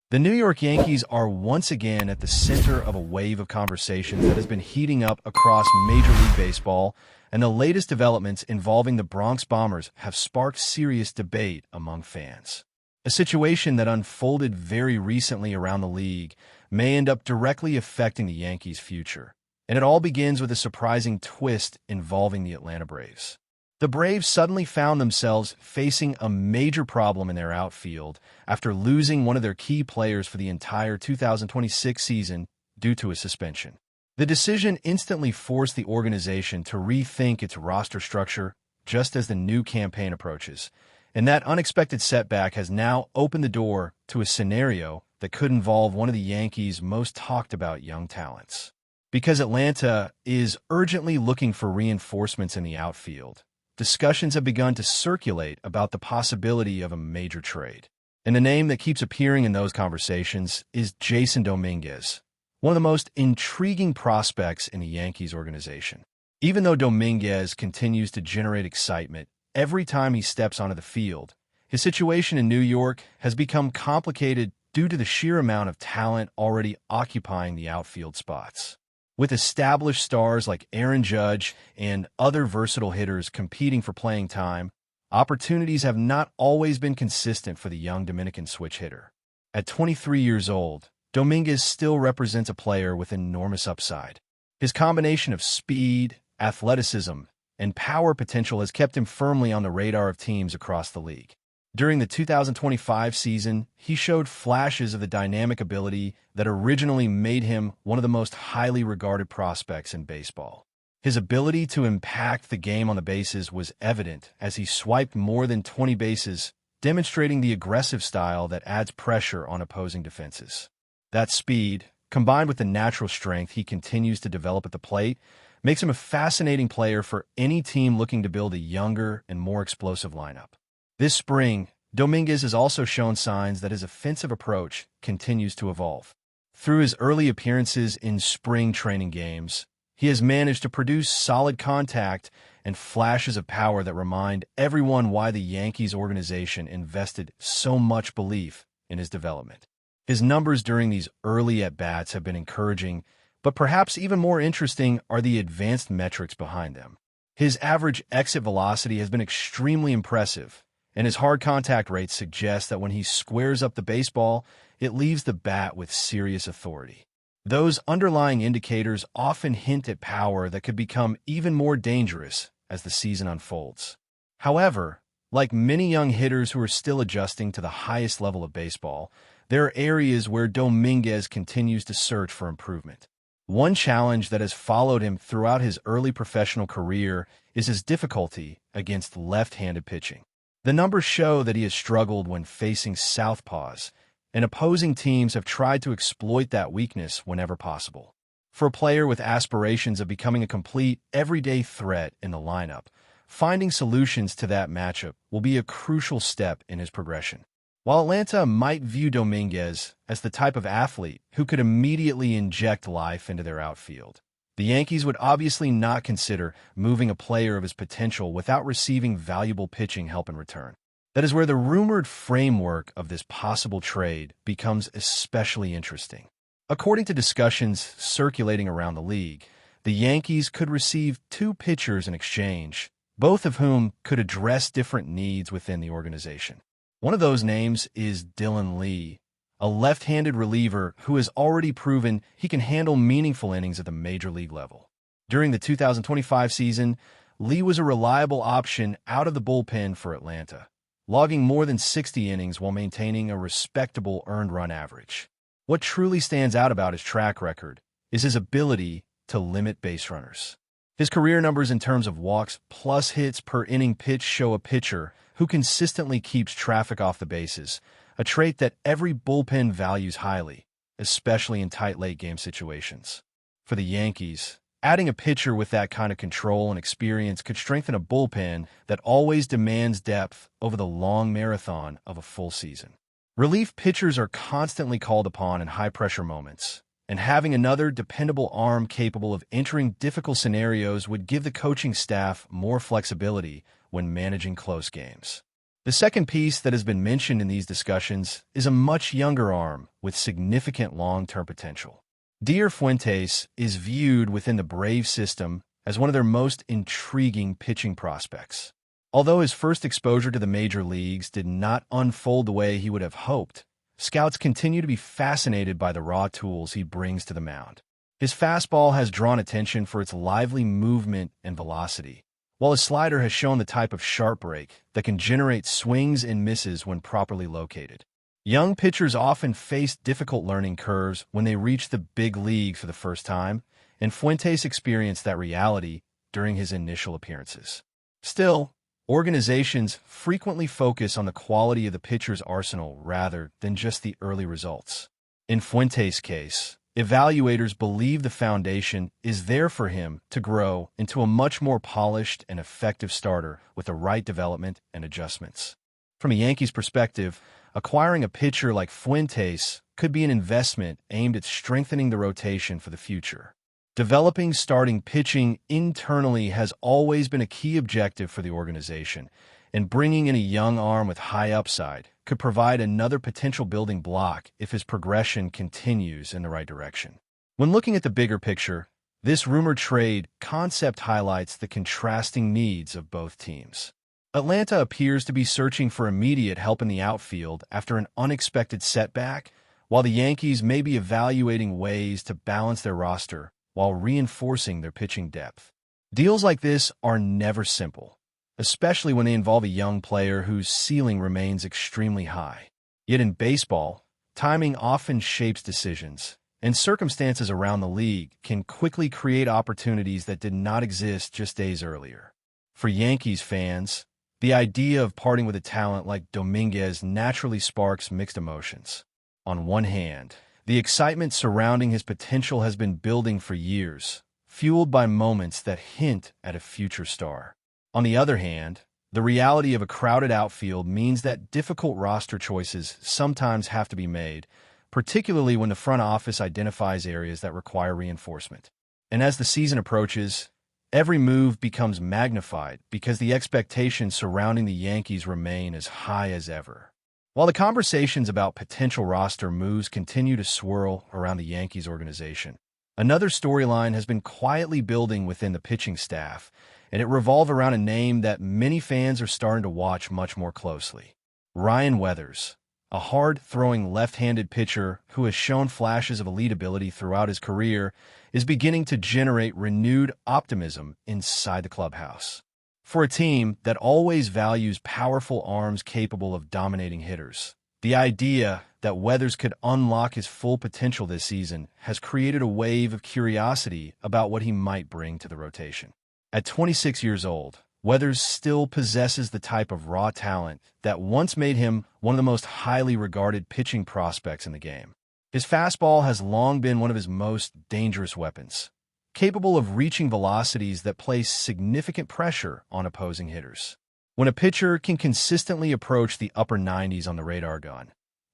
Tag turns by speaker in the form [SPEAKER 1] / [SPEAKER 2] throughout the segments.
[SPEAKER 1] The New York Yankees are once again at the center of a wave of conversation that has been heating up across Major League Baseball, and the latest developments involving the Bronx Bombers have sparked serious debate among fans. A situation that unfolded very recently around the league may end up directly affecting the Yankees' future, and it all begins with a surprising twist involving the Atlanta Braves. The Braves suddenly found themselves facing a major problem in their outfield after losing one of their key players for the entire 2026 season due to a suspension. The decision instantly forced the organization to rethink its roster structure just as the new campaign approaches, and that unexpected setback has now opened the door to a scenario that could involve one of the Yankees' most talked-about young talents. Because Atlanta is urgently looking for reinforcements in the outfield, discussions have begun to circulate about the possibility of a major trade. And the name that keeps appearing in those conversations is Jasson Dominguez, one of the most intriguing prospects in the Yankees organization. Even though Dominguez continues to generate excitement every time he steps onto the field, his situation in New York has become complicated due to the sheer amount of talent already occupying the outfield spots. With established stars like Aaron Judge and other versatile hitters competing for playing time, opportunities have not always been consistent for the young Dominican switch hitter. At 23 years old, Dominguez still represents a player with enormous upside. His combination of speed, athleticism, and power potential has kept him firmly on the radar of teams across the league. During the 2025 season, he showed flashes of the dynamic ability that originally made him one of the most highly regarded prospects in baseball. His ability to impact the game on the bases was evident as he swiped more than 20 bases, demonstrating the aggressive style that adds pressure on opposing defenses. That speed, combined with the natural strength he continues to develop at the plate, makes him a fascinating player for any team looking to build a younger and more explosive lineup. This spring, Dominguez has also shown signs that his offensive approach continues to evolve. Through his early appearances in spring training games, he has managed to produce solid contact and flashes of power that remind everyone why the Yankees organization invested so much belief in his development. His numbers during these early at-bats have been encouraging, but perhaps even more interesting are the advanced metrics behind them. His average exit velocity has been extremely impressive, and his hard contact rate suggests that when he squares up the baseball, it leaves the bat with serious authority. Those underlying indicators often hint at power that could become even more dangerous as the season unfolds. However, like many young hitters who are still adjusting to the highest level of baseball, there are areas where Dominguez continues to search for improvement. One challenge that has followed him throughout his early professional career is his difficulty against left-handed pitching. The numbers show that he has struggled when facing southpaws, and opposing teams have tried to exploit that weakness whenever possible. For a player with aspirations of becoming a complete, everyday threat in the lineup, finding solutions to that matchup will be a crucial step in his progression. While Atlanta might view Dominguez as the type of athlete who could immediately inject life into their outfield, the Yankees would obviously not consider moving a player of his potential without receiving valuable pitching help in return. That is where the rumored framework of this possible trade becomes especially interesting. According to discussions circulating around the league, the Yankees could receive two pitchers in exchange, both of whom could address different needs within the organization. One of those names is Dylan Lee, a left-handed reliever who has already proven he can handle meaningful innings at the major league level. During the 2025 season, Lee was a reliable option out of the bullpen for Atlanta, logging more than 60 innings while maintaining a respectable earned run average. What truly stands out about his track record is his ability to limit base runners. His career numbers in terms of walks plus hits per inning pitched show a pitcher who consistently keeps traffic off the bases, a trait that every bullpen values highly, especially in tight late-game situations. For the Yankees, adding a pitcher with that kind of control and experience could strengthen a bullpen that always demands depth over the long marathon of a full season. Relief pitchers are constantly called upon in high-pressure moments, and having another dependable arm capable of entering difficult scenarios would give the coaching staff more flexibility when managing close games. The second piece that has been mentioned in these discussions is a much younger arm with significant long-term potential. Fuentes is viewed within the Brave system as one of their most intriguing pitching prospects. Although his first exposure to the major leagues did not unfold the way he would have hoped, scouts continue to be fascinated by the raw tools he brings to the mound. His fastball has drawn attention for its lively movement and velocity, while his slider has shown the type of sharp break that can generate swings and misses when properly located. Young pitchers often face difficult learning curves when they reach the big leagues for the first time, and Fuentes experienced that reality during his initial appearances. Still, organizations frequently focus on the quality of the pitcher's arsenal rather than just the early results. In Fuentes' case, evaluators believe the foundation is there for him to grow into a much more polished and effective starter with the right development and adjustments. From a Yankees perspective, acquiring a pitcher like Fuentes could be an investment aimed at strengthening the rotation for the future. Developing starting pitching internally has always been a key objective for the organization, and bringing in a young arm with high upside could provide another potential building block if his progression continues in the right direction. When looking at the bigger picture, this rumored trade concept highlights the contrasting needs of both teams. Atlanta appears to be searching for immediate help in the outfield after an unexpected setback, while the Yankees may be evaluating ways to balance their roster while reinforcing their pitching depth. Deals like this are never simple, especially when they involve a young player whose ceiling remains extremely high. Yet in baseball, timing often shapes decisions, and circumstances around the league can quickly create opportunities that did not exist just days earlier. For Yankees fans, the idea of parting with a talent like Dominguez naturally sparks mixed emotions. On one hand, the excitement surrounding his potential has been building for years, fueled by moments that hint at a future star. On the other hand, the reality of a crowded outfield means that difficult roster choices sometimes have to be made, particularly when the front office identifies areas that require reinforcement. And as the season approaches, every move becomes magnified because the expectations surrounding the Yankees remain as high as ever. While the conversations about potential roster moves continue to swirl around the Yankees organization, another storyline has been quietly building within the pitching staff, and it revolves around a name that many fans are starting to watch much more closely. Ryan Weathers, a hard-throwing left-handed pitcher who has shown flashes of elite ability throughout his career, is beginning to generate renewed optimism inside the clubhouse. For a team that always values powerful arms capable of dominating hitters, the idea that Weathers could unlock his full potential this season has created a wave of curiosity about what he might bring to the rotation. At 26 years old, Weathers still possesses the type of raw talent that once made him one of the most highly regarded pitching prospects in the game. His fastball has long been one of his most dangerous weapons, capable of reaching velocities that place significant pressure on opposing hitters. When a pitcher can consistently approach the upper 90s on the radar gun,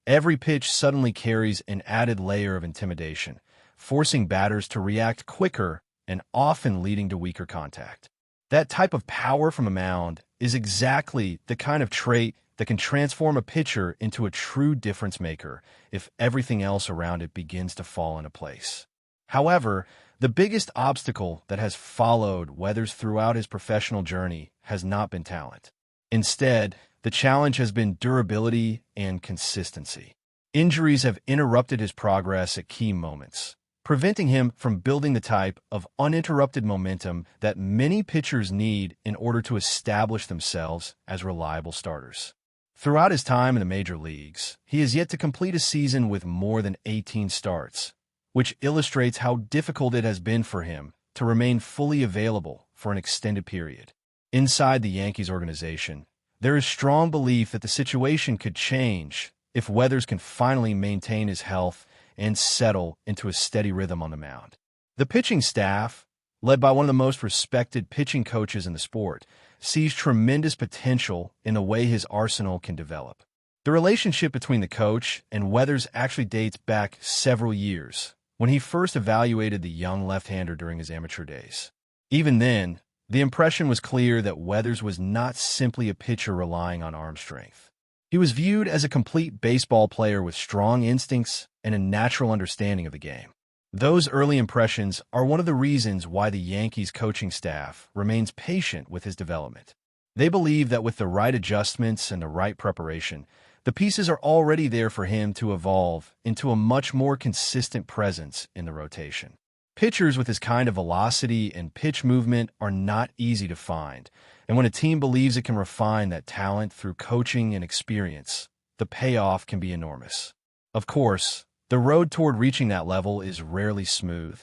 [SPEAKER 1] every pitch suddenly carries an added layer of intimidation, forcing batters to react quicker and often leading to weaker contact. That type of power from a mound is exactly the kind of trait that can transform a pitcher into a true difference maker if everything else around it begins to fall into place. However, the biggest obstacle that has followed Weathers throughout his professional journey has not been talent. Instead, the challenge has been durability and consistency. Injuries have interrupted his progress at key moments, preventing him from building the type of uninterrupted momentum that many pitchers need in order to establish themselves as reliable starters. Throughout his time in the major leagues, he has yet to complete a season with more than 18 starts, which illustrates how difficult it has been for him to remain fully available for an extended period. Inside the Yankees organization, there is strong belief that the situation could change if Weathers can finally maintain his health and settle into a steady rhythm on the mound. The pitching staff, led by one of the most respected pitching coaches in the sport, sees tremendous potential in the way his arsenal can develop. The relationship between the coach and Weathers actually dates back several years, when he first evaluated the young left-hander during his amateur days. Even then, The impression was clear that Weathers was not simply a pitcher relying on arm strength. He was viewed as a complete baseball player with strong instincts and a natural understanding of the game. Those early impressions are one of the reasons why the Yankees coaching staff remains patient with his development. They believe that with the right adjustments and the right preparation, the pieces are already there for him to evolve into a much more consistent presence in the rotation. Pitchers with his kind of velocity and pitch movement are not easy to find, and when a team believes it can refine that talent through coaching and experience, the payoff can be enormous. Of course, the road toward reaching that level is rarely smooth,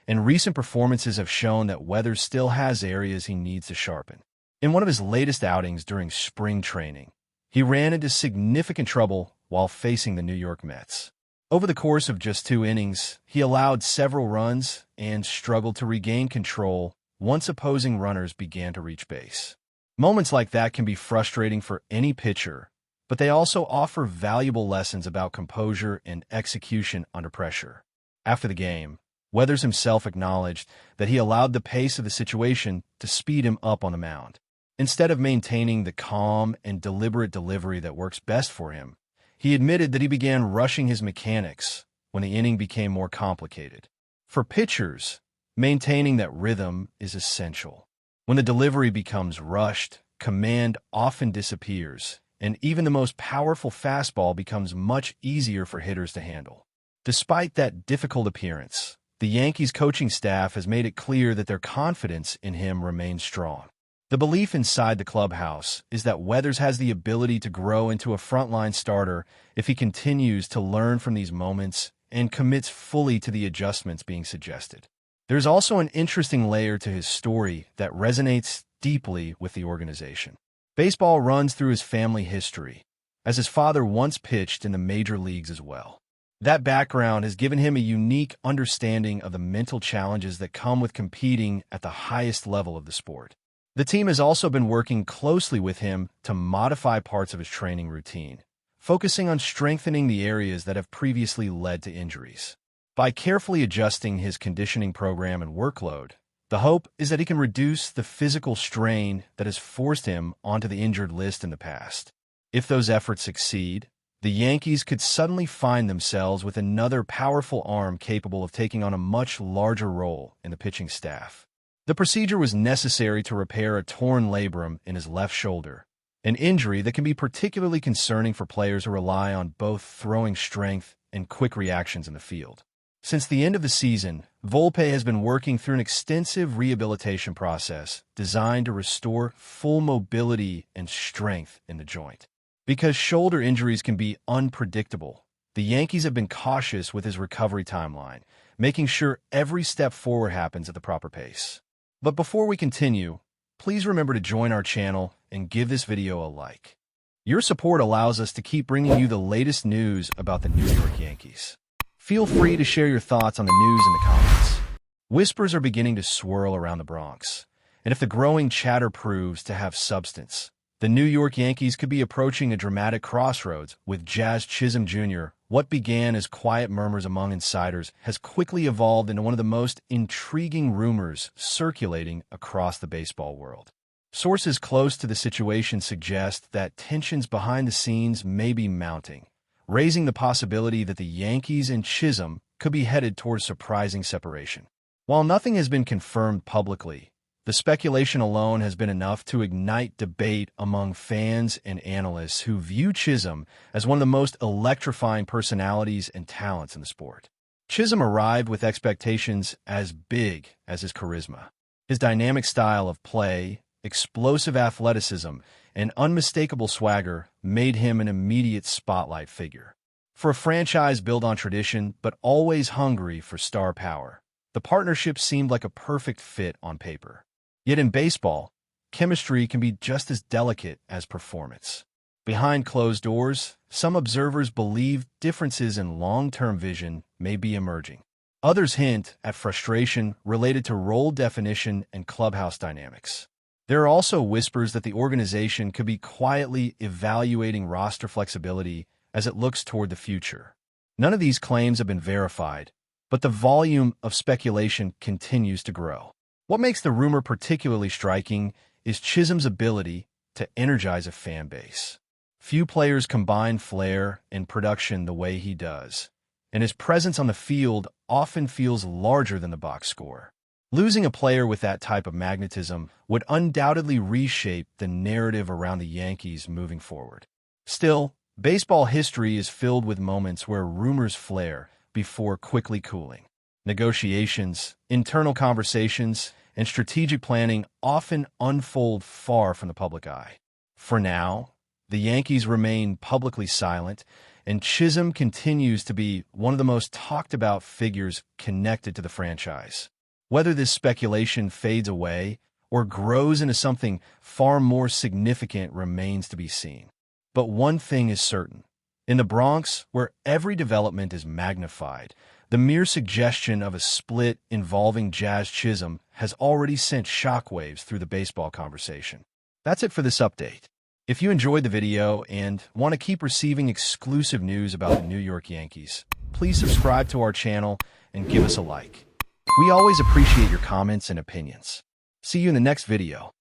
[SPEAKER 1] and recent performances have shown that Weathers still has areas he needs to sharpen. In one of his latest outings during spring training, he ran into significant trouble while facing the New York Mets. Over the course of just 2 innings, he allowed several runs and struggled to regain control once opposing runners began to reach base. Moments like that can be frustrating for any pitcher, but they also offer valuable lessons about composure and execution under pressure. After the game, Weathers himself acknowledged that he allowed the pace of the situation to speed him up on the mound. Instead of maintaining the calm and deliberate delivery that works best for him, he admitted that he began rushing his mechanics when the inning became more complicated. For pitchers, maintaining that rhythm is essential. When the delivery becomes rushed, command often disappears, and even the most powerful fastball becomes much easier for hitters to handle. Despite that difficult appearance, the Yankees coaching staff has made it clear that their confidence in him remains strong. The belief inside the clubhouse is that Weathers has the ability to grow into a frontline starter if he continues to learn from these moments and commits fully to the adjustments being suggested. There's also an interesting layer to his story that resonates deeply with the organization. Baseball runs through his family history, as his father once pitched in the major leagues as well. That background has given him a unique understanding of the mental challenges that come with competing at the highest level of the sport. The team has also been working closely with him to modify parts of his training routine, focusing on strengthening the areas that have previously led to injuries. By carefully adjusting his conditioning program and workload, the hope is that he can reduce the physical strain that has forced him onto the injured list in the past. If those efforts succeed, the Yankees could suddenly find themselves with another powerful arm capable of taking on a much larger role in the pitching staff. The procedure was necessary to repair a torn labrum in his left shoulder, an injury that can be particularly concerning for players who rely on both throwing strength and quick reactions in the field. Since the end of the season, Volpe has been working through an extensive rehabilitation process designed to restore full mobility and strength in the joint. Because shoulder injuries can be unpredictable, the Yankees have been cautious with his recovery timeline, making sure every step forward happens at the proper pace. But before we continue, please remember to join our channel and give this video a like. Your support allows us to keep bringing you the latest news about the New York Yankees. Feel free to share your thoughts on the news in the comments. Whispers are beginning to swirl around the Bronx, and if the growing chatter proves to have substance, the New York Yankees could be approaching a dramatic crossroads with Jazz Chisholm Jr. What began as quiet murmurs among insiders has quickly evolved into one of the most intriguing rumors circulating across the baseball world. Sources close to the situation suggest that tensions behind the scenes may be mounting, raising the possibility that the Yankees and Chisholm could be headed towards surprising separation. While nothing has been confirmed publicly, the speculation alone has been enough to ignite debate among fans and analysts who view Chisholm as one of the most electrifying personalities and talents in the sport. Chisholm arrived with expectations as big as his charisma. His dynamic style of play, explosive athleticism, and unmistakable swagger made him an immediate spotlight figure. For a franchise built on tradition but always hungry for star power, the partnership seemed like a perfect fit on paper. Yet in baseball, chemistry can be just as delicate as performance. Behind closed doors, some observers believe differences in long-term vision may be emerging. Others hint at frustration related to role definition and clubhouse dynamics. There are also whispers that the organization could be quietly evaluating roster flexibility as it looks toward the future. None of these claims have been verified, but the volume of speculation continues to grow. What makes the rumor particularly striking is Chisholm's ability to energize a fan base. Few players combine flair and production the way he does, and his presence on the field often feels larger than the box score. Losing a player with that type of magnetism would undoubtedly reshape the narrative around the Yankees moving forward. Still, baseball history is filled with moments where rumors flare before quickly cooling. Negotiations, internal conversations, and strategic planning often unfold far from the public eye. For now, the Yankees remain publicly silent, and Chisholm continues to be one of the most talked-about figures connected to the franchise. Whether this speculation fades away or grows into something far more significant remains to be seen. But one thing is certain. In the Bronx, where every development is magnified, the mere suggestion of a split involving Jazz Chisholm has already sent shockwaves through the baseball conversation. That's it for this update. If you enjoyed the video and want to keep receiving exclusive news about the New York Yankees, please subscribe to our channel and give us a like. We always appreciate your comments and opinions. See you in the next video.